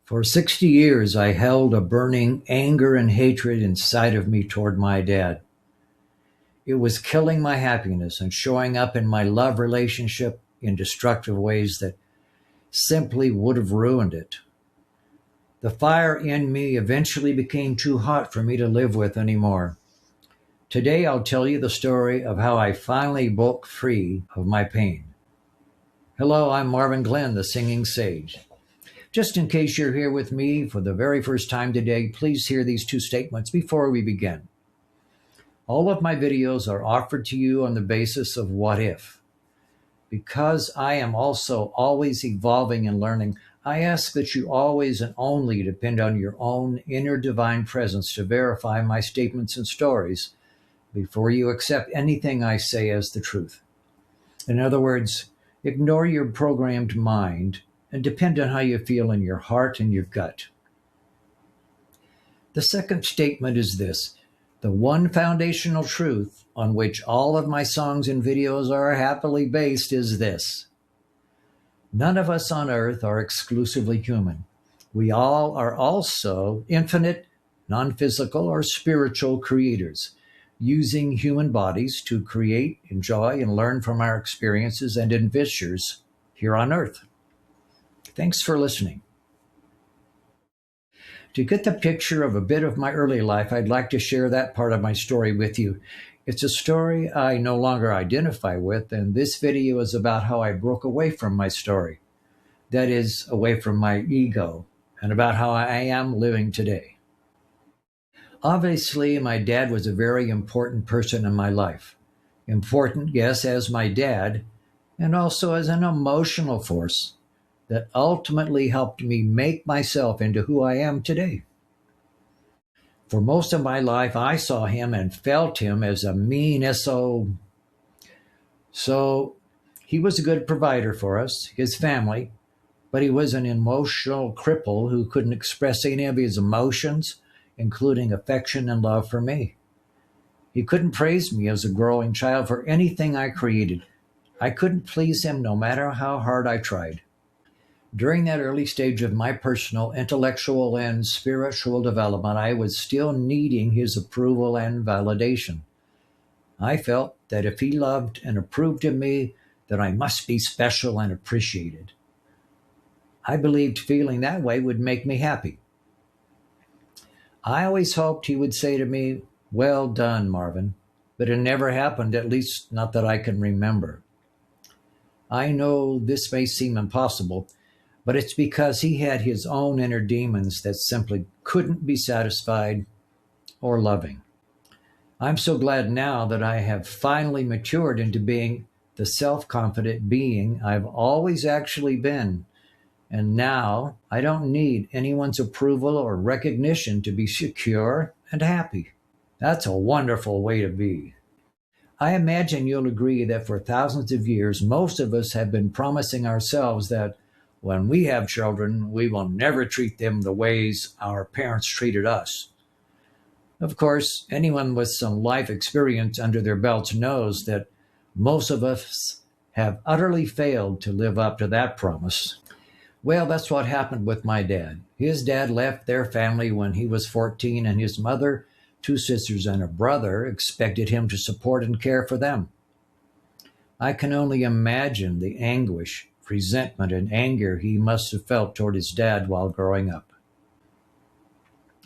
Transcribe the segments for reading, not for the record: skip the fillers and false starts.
For 60 years, I held a burning anger and hatred inside of me toward my dad. It was killing my happiness and showing up in my love relationship in destructive ways that simply would have ruined it. The fire in me eventually became too hot for me to live with anymore. Today, I'll tell you the story of how I finally broke free of my pain. Hello, I'm Marvin Glenn, the Singing Sage. Just in case you're here with me for the very first time today, please hear these two statements before we begin. All of my videos are offered to you on the basis of what if. Because I am also always evolving and learning, I ask that you always and only depend on your own inner divine presence to verify my statements and stories before you accept anything I say as the truth. In other words, ignore your programmed mind and depend on how you feel in your heart and your gut. The second statement is this: the one foundational truth on which all of my songs and videos are happily based is this: none of us on earth are exclusively human. We all are also infinite, non-physical, or spiritual creators, using human bodies to create, enjoy, and learn from our experiences and adventures here on earth. Thanks for listening. To get the picture of a bit of my early life, I'd like to share that part of my story with you. It's a story I no longer identify with, and this video is about how I broke away from my story. That is, away from my ego, and about how I am living today. Obviously, my dad was a very important person in my life. Important, yes, as my dad, and also as an emotional force that ultimately helped me make myself into who I am today. For most of my life, I saw him and felt him as a mean SO. So he was a good provider for us, his family, but he was an emotional cripple who couldn't express any of his emotions, including affection and love for me. He couldn't praise me as a growing child for anything I created. I couldn't please him no matter how hard I tried. During that early stage of my personal, intellectual, and spiritual development, I was still needing his approval and validation. I felt that if he loved and approved of me, that I must be special and appreciated. I believed feeling that way would make me happy. I always hoped he would say to me, "Well done, Marvin," but it never happened, at least not that I can remember. I know this may seem impossible, but it's because he had his own inner demons that simply couldn't be satisfied or loving. I'm so glad now that I have finally matured into being the self-confident being I've always actually been. And now I don't need anyone's approval or recognition to be secure and happy. That's a wonderful way to be. I imagine you'll agree that for thousands of years, most of us have been promising ourselves that when we have children, we will never treat them the ways our parents treated us. Of course, anyone with some life experience under their belts knows that most of us have utterly failed to live up to that promise. Well, that's what happened with my dad. His dad left their family when he was 14, and his mother, 2 sisters, and a brother expected him to support and care for them. I can only imagine the anguish, resentment, and anger he must have felt toward his dad while growing up.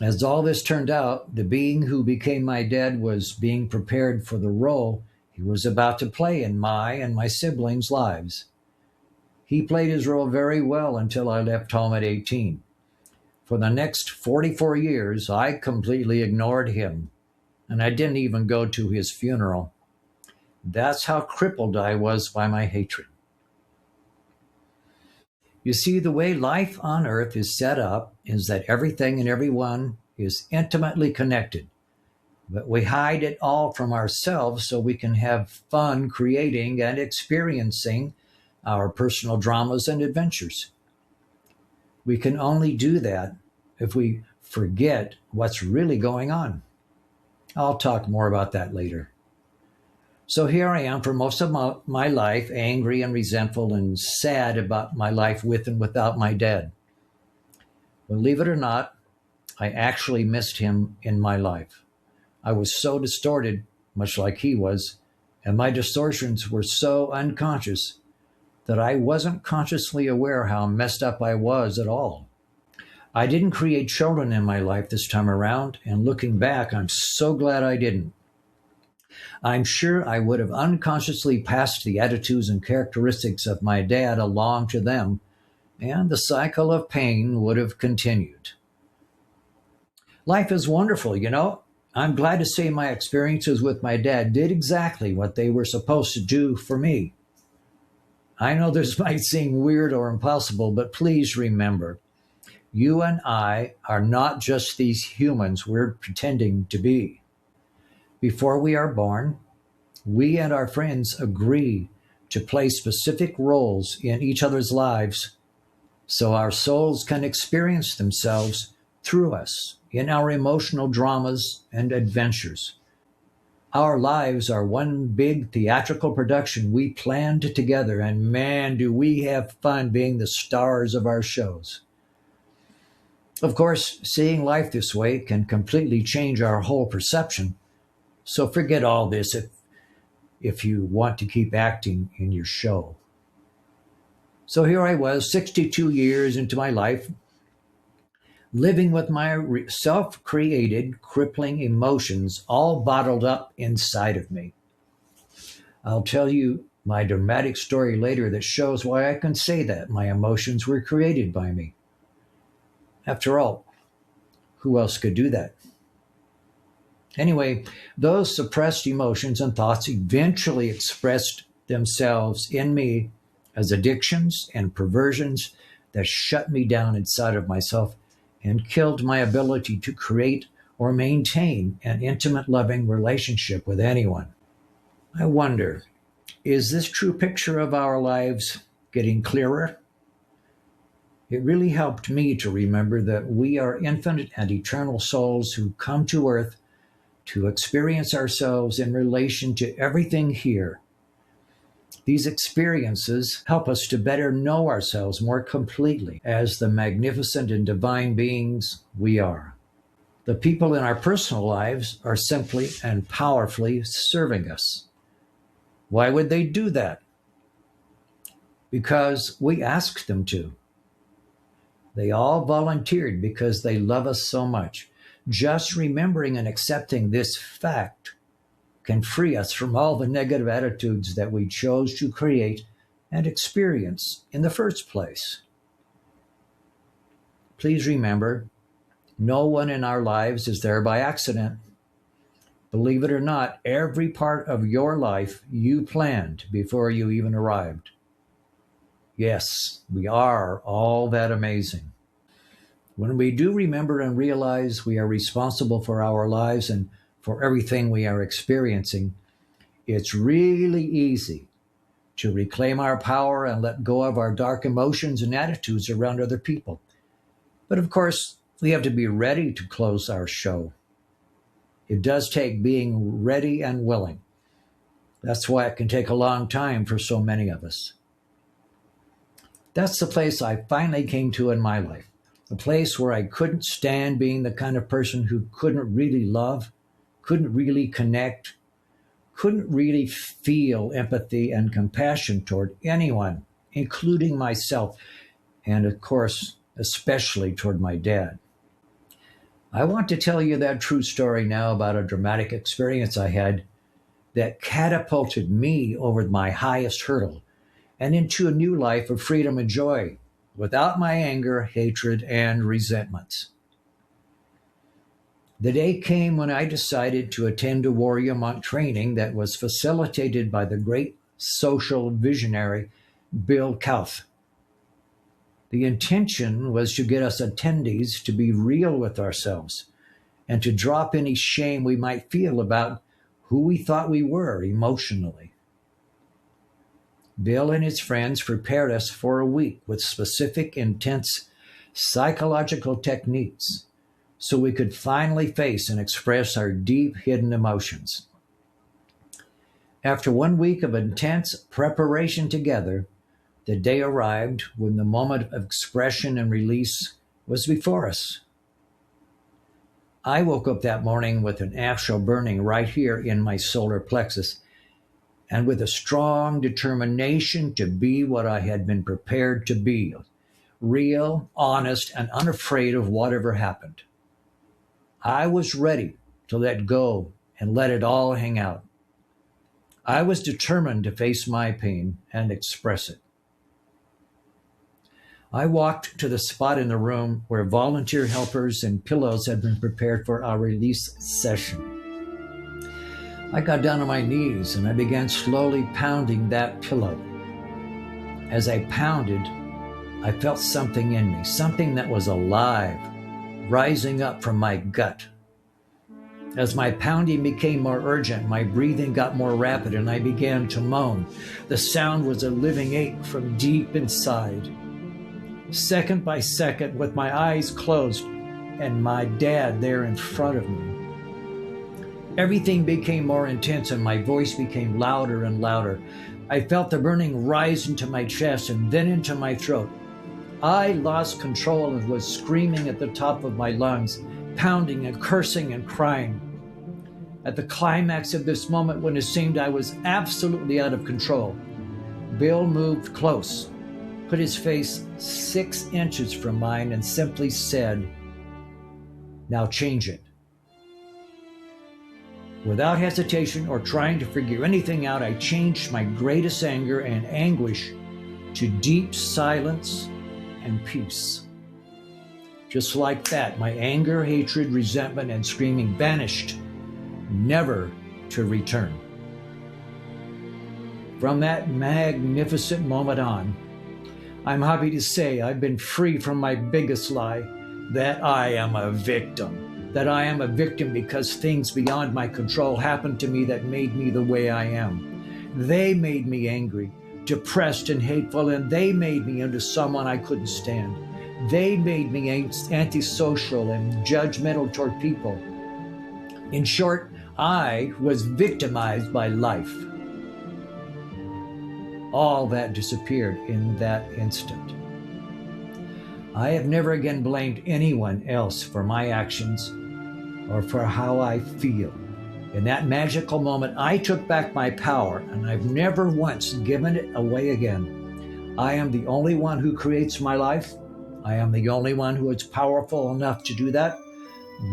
As all this turned out, the being who became my dad was being prepared for the role he was about to play in my and my siblings' lives. He played his role very well until I left home at 18. For the next 44 years, I completely ignored him, and I didn't even go to his funeral. That's how crippled I was by my hatred. You see, the way life on earth is set up is that everything and everyone is intimately connected, but we hide it all from ourselves so we can have fun creating and experiencing our personal dramas and adventures. We can only do that if we forget what's really going on. I'll talk more about that later. So here I am for most of my life, angry and resentful and sad about my life with and without my dad. Believe it or not, I actually missed him in my life. I was so distorted, much like he was, and my distortions were so unconscious that I wasn't consciously aware how messed up I was at all. I didn't create children in my life this time around, and looking back, I'm so glad I didn't. I'm sure I would have unconsciously passed the attitudes and characteristics of my dad along to them, and the cycle of pain would have continued. Life is wonderful, you know. I'm glad to say my experiences with my dad did exactly what they were supposed to do for me. I know this might seem weird or impossible, but please remember, you and I are not just these humans we're pretending to be. Before we are born, we and our friends agree to play specific roles in each other's lives so our souls can experience themselves through us in our emotional dramas and adventures. Our lives are one big theatrical production we planned together, and man, do we have fun being the stars of our shows. Of course, seeing life this way can completely change our whole perception, so forget all this if you want to keep acting in your show. So here I was, 62 years into my life, living with my self created, crippling emotions all bottled up inside of me. I'll tell you my dramatic story later that shows why I can say that my emotions were created by me. After all, who else could do that? Anyway, those suppressed emotions and thoughts eventually expressed themselves in me as addictions and perversions that shut me down inside of myself and killed my ability to create or maintain an intimate, loving relationship with anyone. I wonder, is this true picture of our lives getting clearer? It really helped me to remember that we are infinite and eternal souls who come to earth to experience ourselves in relation to everything here. These experiences help us to better know ourselves more completely as the magnificent and divine beings we are. The people in our personal lives are simply and powerfully serving us. Why would they do that? Because we asked them to. They all volunteered because they love us so much. Just remembering and accepting this fact can free us from all the negative attitudes that we chose to create and experience in the first place. Please remember, no one in our lives is there by accident. Believe it or not, every part of your life you planned before you even arrived. Yes, we are all that amazing. When we do remember and realize we are responsible for our lives and for everything we are experiencing, it's really easy to reclaim our power and let go of our dark emotions and attitudes around other people. But of course, we have to be ready to close our show. It does take being ready and willing. That's why it can take a long time for so many of us. That's the place I finally came to in my life. A place where I couldn't stand being the kind of person who couldn't really love, couldn't really connect, couldn't really feel empathy and compassion toward anyone, including myself, and of course, especially toward my dad. I want to tell you that true story now about a dramatic experience I had that catapulted me over my highest hurdle and into a new life of freedom and joy, without my anger, hatred, and resentments. The day came when I decided to attend a warrior monk training that was facilitated by the great social visionary Bill Kauth. The intention was to get us attendees to be real with ourselves and to drop any shame we might feel about who we thought we were emotionally. Bill and his friends prepared us for a week with specific, intense psychological techniques so we could finally face and express our deep hidden emotions. After 1 week of intense preparation together, the day arrived when the moment of expression and release was before us. I woke up that morning with an actual burning right here in my solar plexus and with a strong determination to be what I had been prepared to be, real, honest, and unafraid of whatever happened. I was ready to let go and let it all hang out. I was determined to face my pain and express it. I walked to the spot in the room where volunteer helpers and pillows had been prepared for our release session. I got down on my knees and I began slowly pounding that pillow. As I pounded, I felt something in me, something that was alive, rising up from my gut. As my pounding became more urgent, my breathing got more rapid and I began to moan. The sound was a living ache from deep inside. Second by second, with my eyes closed and my dad there in front of me, everything became more intense and my voice became louder and louder. I felt the burning rise into my chest and then into my throat. I lost control and was screaming at the top of my lungs, pounding and cursing and crying. At the climax of this moment, when it seemed I was absolutely out of control, Bill moved close, put his face 6 inches from mine and simply said, "Now change it." Without hesitation or trying to figure anything out, I changed my greatest anger and anguish to deep silence and peace. Just like that, my anger, hatred, resentment, and screaming vanished, never to return. From that magnificent moment on, I'm happy to say I've been free from my biggest lie, that I am a victim. That I am a victim because things beyond my control happened to me that made me the way I am. They made me angry, depressed, and hateful, and they made me into someone I couldn't stand. They made me antisocial and judgmental toward people. In short, I was victimized by life. All that disappeared in that instant. I have never again blamed anyone else for my actions or for how I feel. In that magical moment, I took back my power, and I've never once given it away again. I am the only one who creates my life. I am the only one who is powerful enough to do that.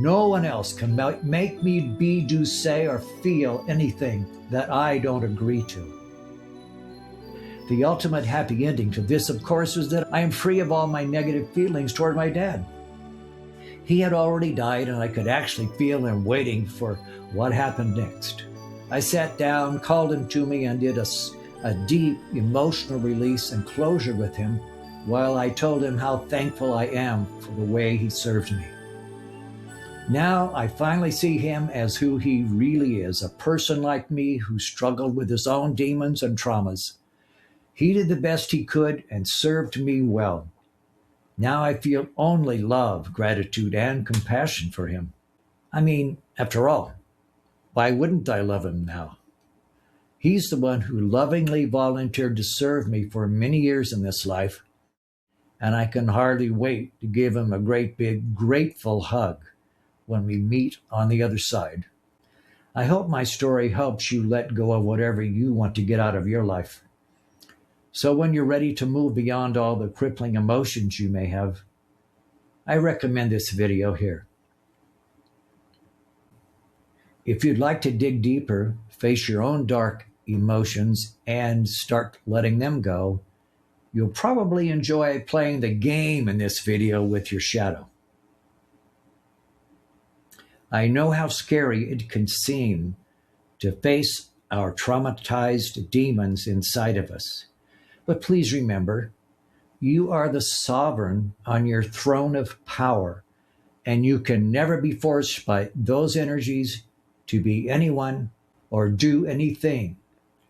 No one else can make me be, do, say, or feel anything that I don't agree to. The ultimate happy ending to this, of course, is that I am free of all my negative feelings toward my dad. He had already died, and I could actually feel him waiting for what happened next. I sat down, called him to me, and did a deep emotional release and closure with him while I told him how thankful I am for the way he served me. Now I finally see him as who he really is, a person like me who struggled with his own demons and traumas. He did the best he could and served me well. Now I feel only love, gratitude, and compassion for him. I mean, after all, why wouldn't I love him now? He's the one who lovingly volunteered to serve me for many years in this life, and I can hardly wait to give him a great big grateful hug when we meet on the other side. I hope my story helps you let go of whatever you want to get out of your life. So when you're ready to move beyond all the crippling emotions you may have, I recommend this video here. If you'd like to dig deeper, face your own dark emotions, and start letting them go, you'll probably enjoy playing the game in this video with your shadow. I know how scary it can seem to face our traumatized demons inside of us. But please remember, you are the sovereign on your throne of power, and you can never be forced by those energies to be anyone or do anything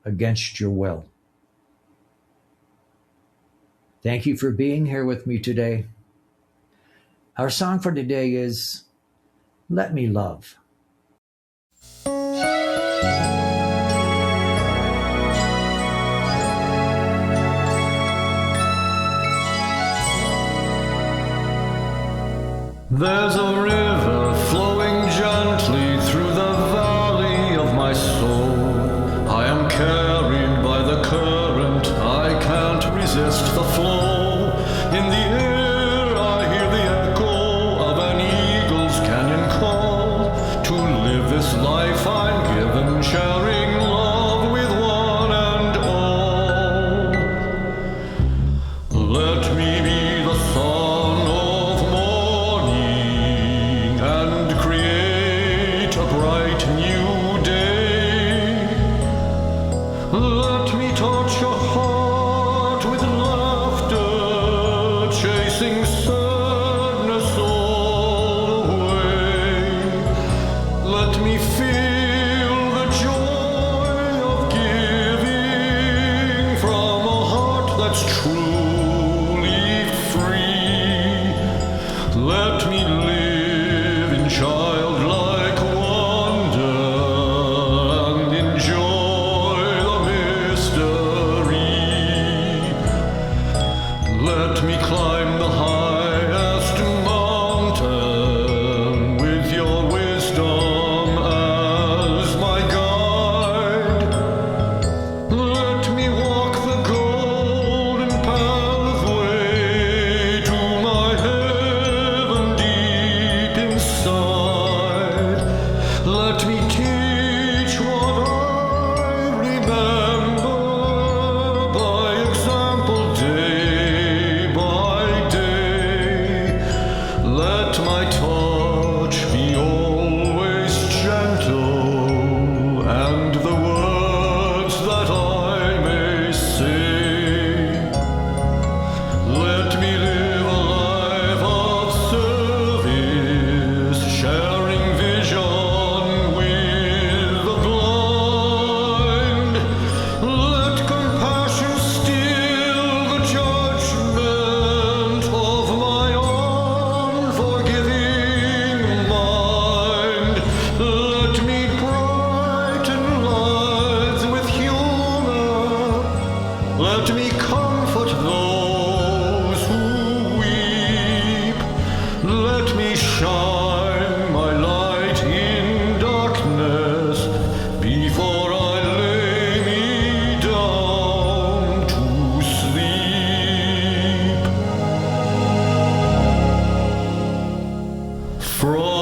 against your will. Thank you for being here with me today. Our song for today is "Let Me Love." There's a river flowing gently through the valley of my soul. I am carried by the current, I can't resist the flow. In the air I hear the echo of an eagle's canyon call. To live this life I'm given, sharing love with one and all. Let me be the son of morning and create a bright new day. Let me touch your heart with laughter, chasing sadness all away. Let me feel the joy of giving from a heart that's truly free. Let me live in childlike wonder and enjoy the mystery. Let me climb the highest mountain with your wisdom as my guide. Let me walk the golden pathway to my heaven deep inside. Let me teach what I remember by example day by day. Let my touch be always gentle, and the words that I may say. Let me live a life of service, sharing vision with the blind. Let compassion still the judgment of my unforgiving mind. Let me brighten lives with humor. Let me comfort those who weep. Let me shine my light in darkness before I lay me down to sleep. From